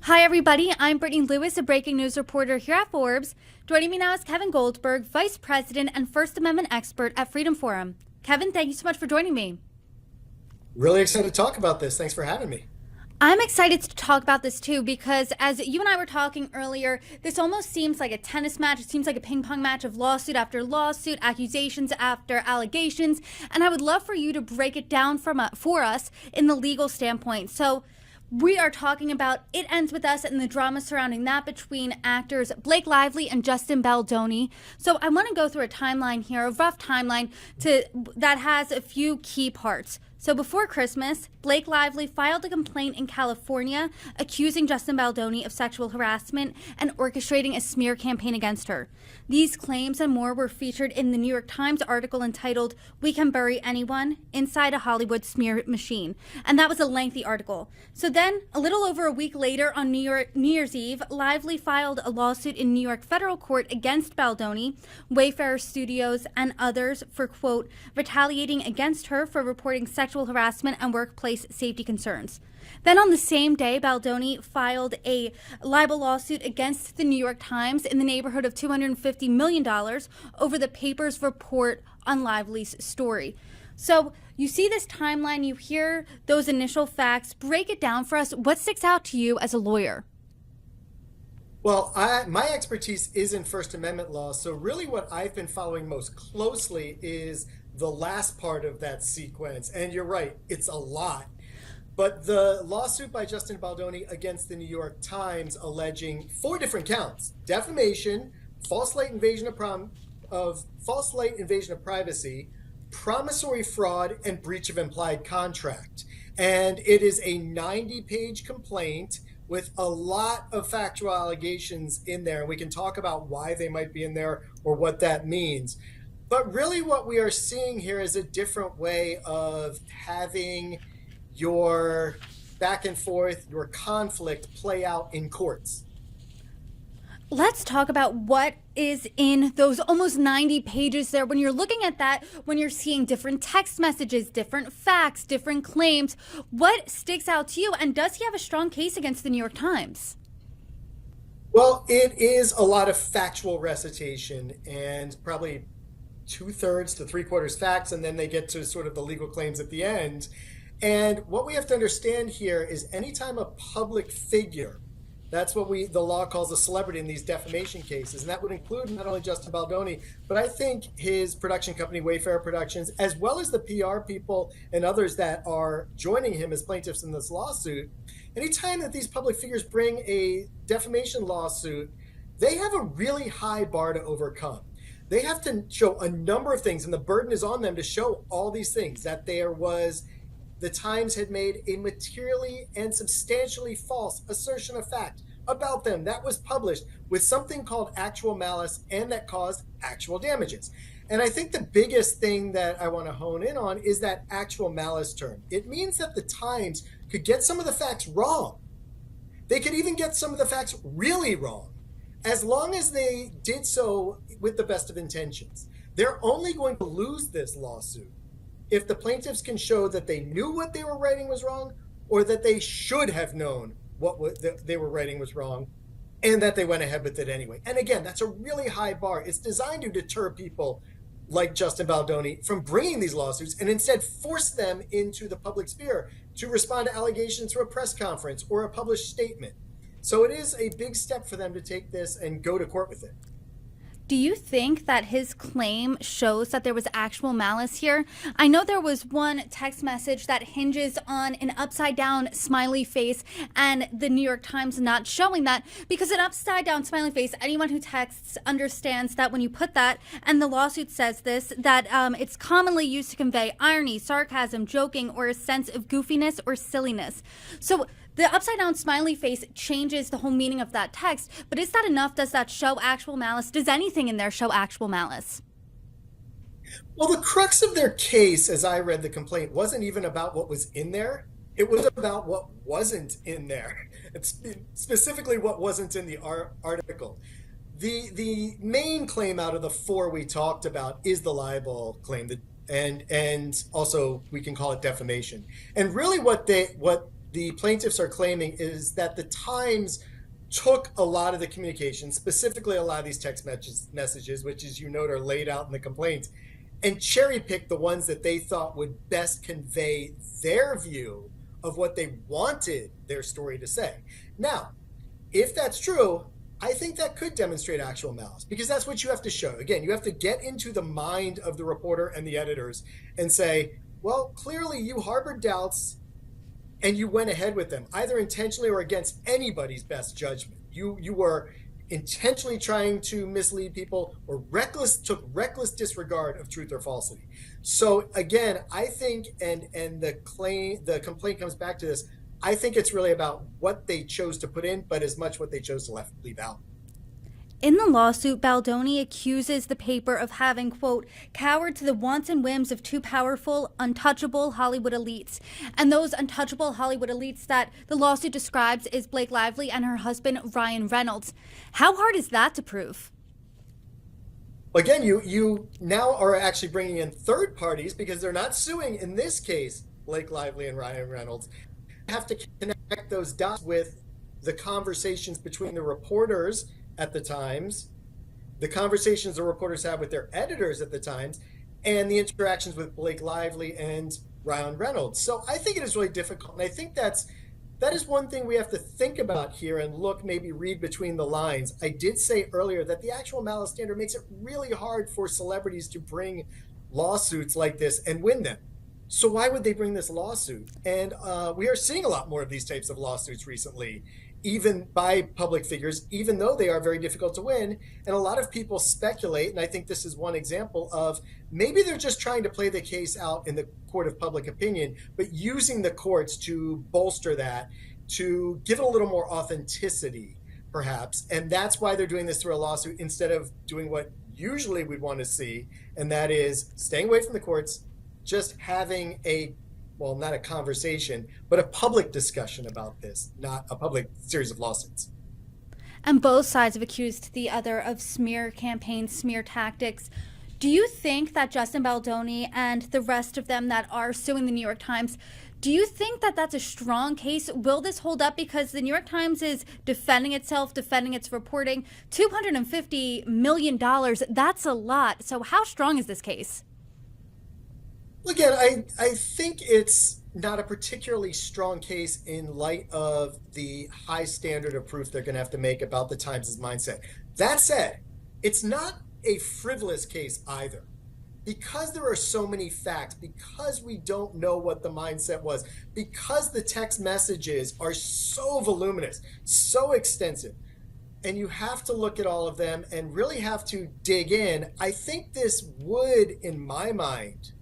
Hi, everybody. I'm Brittany Lewis, a breaking news reporter here at Forbes. Joining me now is Kevin Goldberg, Vice President and First Amendment expert at Freedom Forum. Kevin, thank you so much for joining me. Really excited to talk about this. Thanks for having me. I'm excited to talk about this too because as you and I were talking earlier, this almost seems like a tennis match. It seems like a ping pong match of lawsuit after lawsuit, accusations after allegations, and I would love for you to break it down for us in the legal standpoint. So we are talking about It Ends With Us and the drama surrounding that between actors Blake Lively and Justin Baldoni. So I want to go through a timeline here, a rough timeline that has a few key parts. So before Christmas, Blake Lively filed a complaint in California accusing Justin Baldoni of sexual harassment and orchestrating a smear campaign against her. These claims and more were featured in the New York Times article entitled "We Can Bury Anyone Inside a Hollywood Smear Machine." And that was a lengthy article. So then, a little over a week later on New Year's Eve, Lively filed a lawsuit in New York federal court against Baldoni, Wayfarer Studios, and others for, quote, retaliating against her for reporting sexual harassment and workplace safety concerns. Then on the same day, Baldoni filed a libel lawsuit against the New York Times in the neighborhood of $250 million over the paper's report on Lively's story. So you see this timeline, you hear those initial facts. Break it down for us. What sticks out to you as a lawyer? Well, my expertise is in First Amendment law, so really what I've been following most closely is the last part of that sequence. And you're right, it's a lot. But the lawsuit by Justin Baldoni against the New York Times alleging four different counts: defamation, false light invasion of privacy, promissory fraud, and breach of implied contract. And it is a 90-page complaint with a lot of factual allegations in there. We can talk about why they might be in there or what that means. But really what we are seeing here is a different way of having your back and forth, your conflict play out in courts. Let's talk about what is in those almost 90 pages there. When you're looking at that, when you're seeing different text messages, different facts, different claims, what sticks out to you? And does he have a strong case against the New York Times? Well, it is a lot of factual recitation and probably 2/3 to 3/4 facts, and then they get to sort of the legal claims at the end. And what we have to understand here is anytime a public figure, that's what the law calls a celebrity in these defamation cases, and that would include not only Justin Baldoni, but I think his production company, Wayfarer Productions, as well as the PR people and others that are joining him as plaintiffs in this lawsuit. Anytime that these public figures bring a defamation lawsuit, they have a really high bar to overcome. They have to show a number of things, and the burden is on them to show all these things, that the Times had made a materially and substantially false assertion of fact about them that was published with something called actual malice and that caused actual damages. And I think the biggest thing that I want to hone in on is that actual malice term. It means that the Times could get some of the facts wrong. They could even get some of the facts really wrong, as long as they did so with the best of intentions. They're only going to lose this lawsuit if the plaintiffs can show that they knew what they were writing was wrong, or that they should have known what they were writing was wrong, and that they went ahead with it anyway. And again, that's a really high bar. It's designed to deter people like Justin Baldoni from bringing these lawsuits and instead force them into the public sphere to respond to allegations through a press conference or a published statement. So it is a big step for them to take this and go to court with it. Do you think that his claim shows that there was actual malice here? I know there was one text message that hinges on an upside down smiley face and the New York Times not showing that, because an upside down smiley face, anyone who texts understands that when you put that, and the lawsuit says this, that it's commonly used to convey irony, sarcasm, joking, or a sense of goofiness or silliness. So the upside down smiley face changes the whole meaning of that text, but is that enough? Does that show actual malice? Does anything in there show actual malice? Well, the crux of their case, as I read the complaint, wasn't even about what was in there. It was about what wasn't in there. It's specifically what wasn't in the article. The main claim out of the four we talked about is the libel claim, and also we can call it defamation. And really what the plaintiffs are claiming is that the Times took a lot of the communication, specifically a lot of these text messages, which, as you note, are laid out in the complaint, and cherry picked the ones that they thought would best convey their view of what they wanted their story to say. Now, if that's true, I think that could demonstrate actual malice, because that's what you have to show. Again, you have to get into the mind of the reporter and the editors and say, well, clearly you harbored doubts and you went ahead with them, either intentionally or against anybody's best judgment. You were intentionally trying to mislead people, or took reckless disregard of truth or falsity. So again, I think, and the complaint comes back to this, I think it's really about what they chose to put in, but as much what they chose to leave out. In the lawsuit, Baldoni accuses the paper of having, quote, cowered to the wants and whims of two powerful, untouchable Hollywood elites. And those untouchable Hollywood elites that the lawsuit describes is Blake Lively and her husband, Ryan Reynolds. How hard is that to prove? Again, you now are actually bringing in third parties, because they're not suing, in this case, Blake Lively and Ryan Reynolds. You have to connect those dots with the conversations between the reporters at the Times, the conversations the reporters have with their editors at the Times, and the interactions with Blake Lively and Ryan Reynolds. So I think it is really difficult, and I think that is one thing we have to think about here and maybe read between the lines. I did say earlier that the actual malice standard makes it really hard for celebrities to bring lawsuits like this and win them. So why would they bring this lawsuit? And we are seeing a lot more of these types of lawsuits recently, even by public figures, even though they are very difficult to win. And a lot of people speculate, and I think this is one example of maybe they're just trying to play the case out in the court of public opinion, but using the courts to bolster that, to give it a little more authenticity, perhaps. And that's why they're doing this through a lawsuit instead of doing what usually we'd want to see, and that is staying away from the courts, just having not a conversation, but a public discussion about this, not a public series of lawsuits. And both sides have accused the other of smear campaigns, smear tactics. Do you think that Justin Baldoni and the rest of them that are suing the New York Times, do you think that that's a strong case? Will this hold up? Because the New York Times is defending itself, defending its reporting. $250 million, that's a lot. So how strong is this case? Again, I think it's not a particularly strong case in light of the high standard of proof they're going to have to make about the Times' mindset. That said, it's not a frivolous case either. Because there are so many facts, because we don't know what the mindset was, because the text messages are so voluminous, so extensive, and you have to look at all of them and really have to dig in, I think this would, in my mind,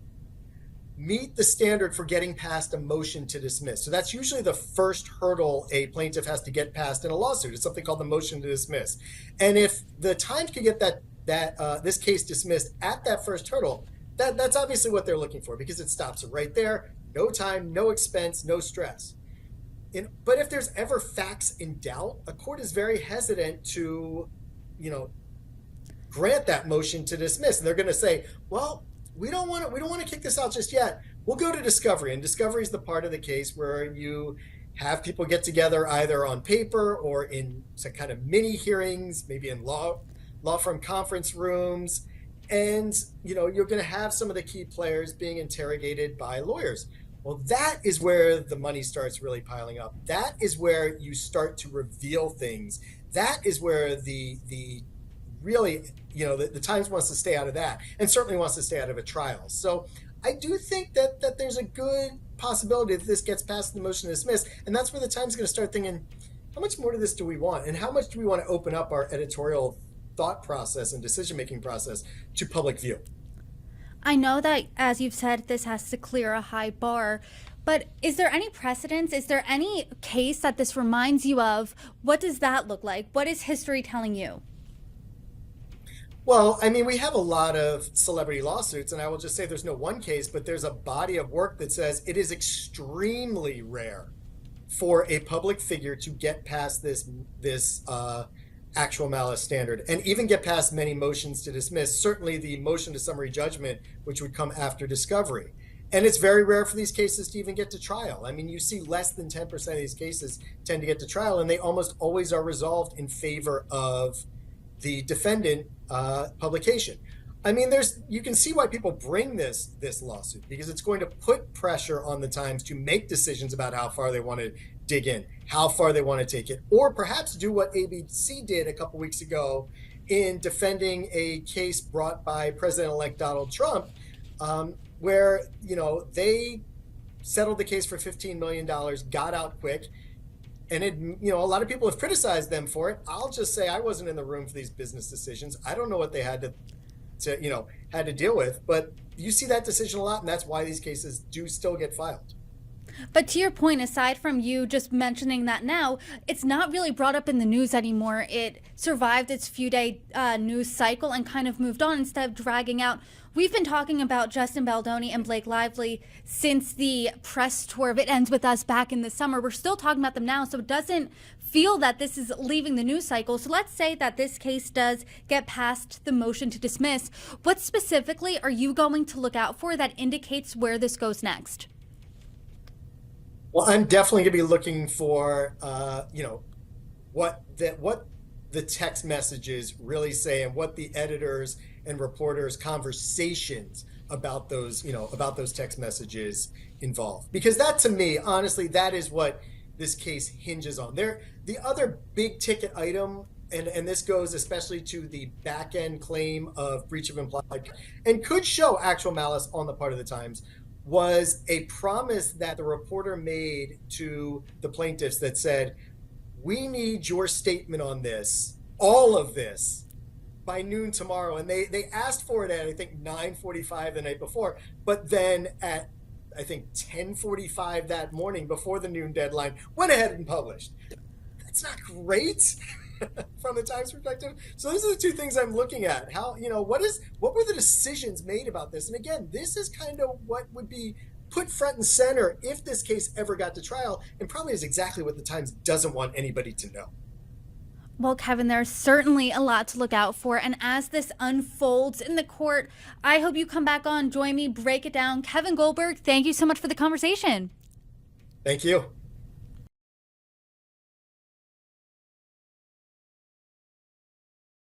meet the standard for getting past a motion to dismiss. So that's usually the first hurdle a plaintiff has to get past in a lawsuit. It's something called the motion to dismiss. And if the Times could get this case dismissed at that first hurdle, that's obviously what they're looking for, because it stops it right there. No time, no expense, no stress. But if there's ever facts in doubt, a court is very hesitant to, grant that motion to dismiss. And they're going to say, well, we don't want to kick this out just yet. We'll go to discovery, and discovery is the part of the case where you have people get together either on paper or in some kind of mini hearings, maybe in law firm conference rooms, and you're going to have some of the key players being interrogated by lawyers. Well, that is where the money starts really piling up. That is where you start to reveal things. That is where the Times wants to stay out of that, and certainly wants to stay out of a trial. So I do think that there's a good possibility that this gets past the motion to dismiss, and that's where the Times is going to start thinking, how much more of this do we want, and how much do we want to open up our editorial thought process and decision-making process to public view? I know that, as you've said, this has to clear a high bar, but is there any precedence? Is there any case that this reminds you of? What does that look like? What is history telling you? Well, I mean, we have a lot of celebrity lawsuits, and I will just say there's no one case, but there's a body of work that says it is extremely rare for a public figure to get past this actual malice standard, and even get past many motions to dismiss, certainly the motion to summary judgment, which would come after discovery. And it's very rare for these cases to even get to trial. I mean, you see less than 10% of these cases tend to get to trial, and they almost always are resolved in favor of the defendant publication. I mean, you can see why people bring this lawsuit, because it's going to put pressure on the Times to make decisions about how far they want to dig in, how far they want to take it, or perhaps do what ABC did a couple weeks ago in defending a case brought by President-elect Donald Trump, where they settled the case for $15 million, got out quick. And a lot of people have criticized them for it. I'll just say I wasn't in the room for these business decisions. I don't know what they had to deal with, but you see that decision a lot, and that's why these cases do still get filed. But to your point, aside from you just mentioning that now, it's not really brought up in the news anymore. It survived its few-day news cycle and kind of moved on instead of dragging out. We've been talking about Justin Baldoni and Blake Lively since the press tour of It Ends With Us back in the summer. We're still talking about them now, so it doesn't feel that this is leaving the news cycle. So let's say that this case does get past the motion to dismiss. What specifically are you going to look out for that indicates where this goes next? Well, I'm definitely going to be looking for, what the text messages really say, and what the editors and reporters' conversations about those text messages involve. Because that, to me, honestly, that is what this case hinges on. The other big ticket item, and this goes especially to the back end claim of breach of implied and could show actual malice on the part of the Times, was a promise that the reporter made to the plaintiffs that said, we need your statement on this, all of this, by noon tomorrow. And they asked for it at, I think, 9:45 the night before. But then at, I think, 10:45 that morning, before the noon deadline, went ahead and published. That's not great from the Times perspective. So those are the two things I'm looking at. How, what were the decisions made about this? And again, this is kind of what would be put front and center if this case ever got to trial, and probably is exactly what the Times doesn't want anybody to know. Well, Kevin, there's certainly a lot to look out for. And as this unfolds in the court, I hope you come back on, join me, break it down. Kevin Goldberg, thank you so much for the conversation. Thank you.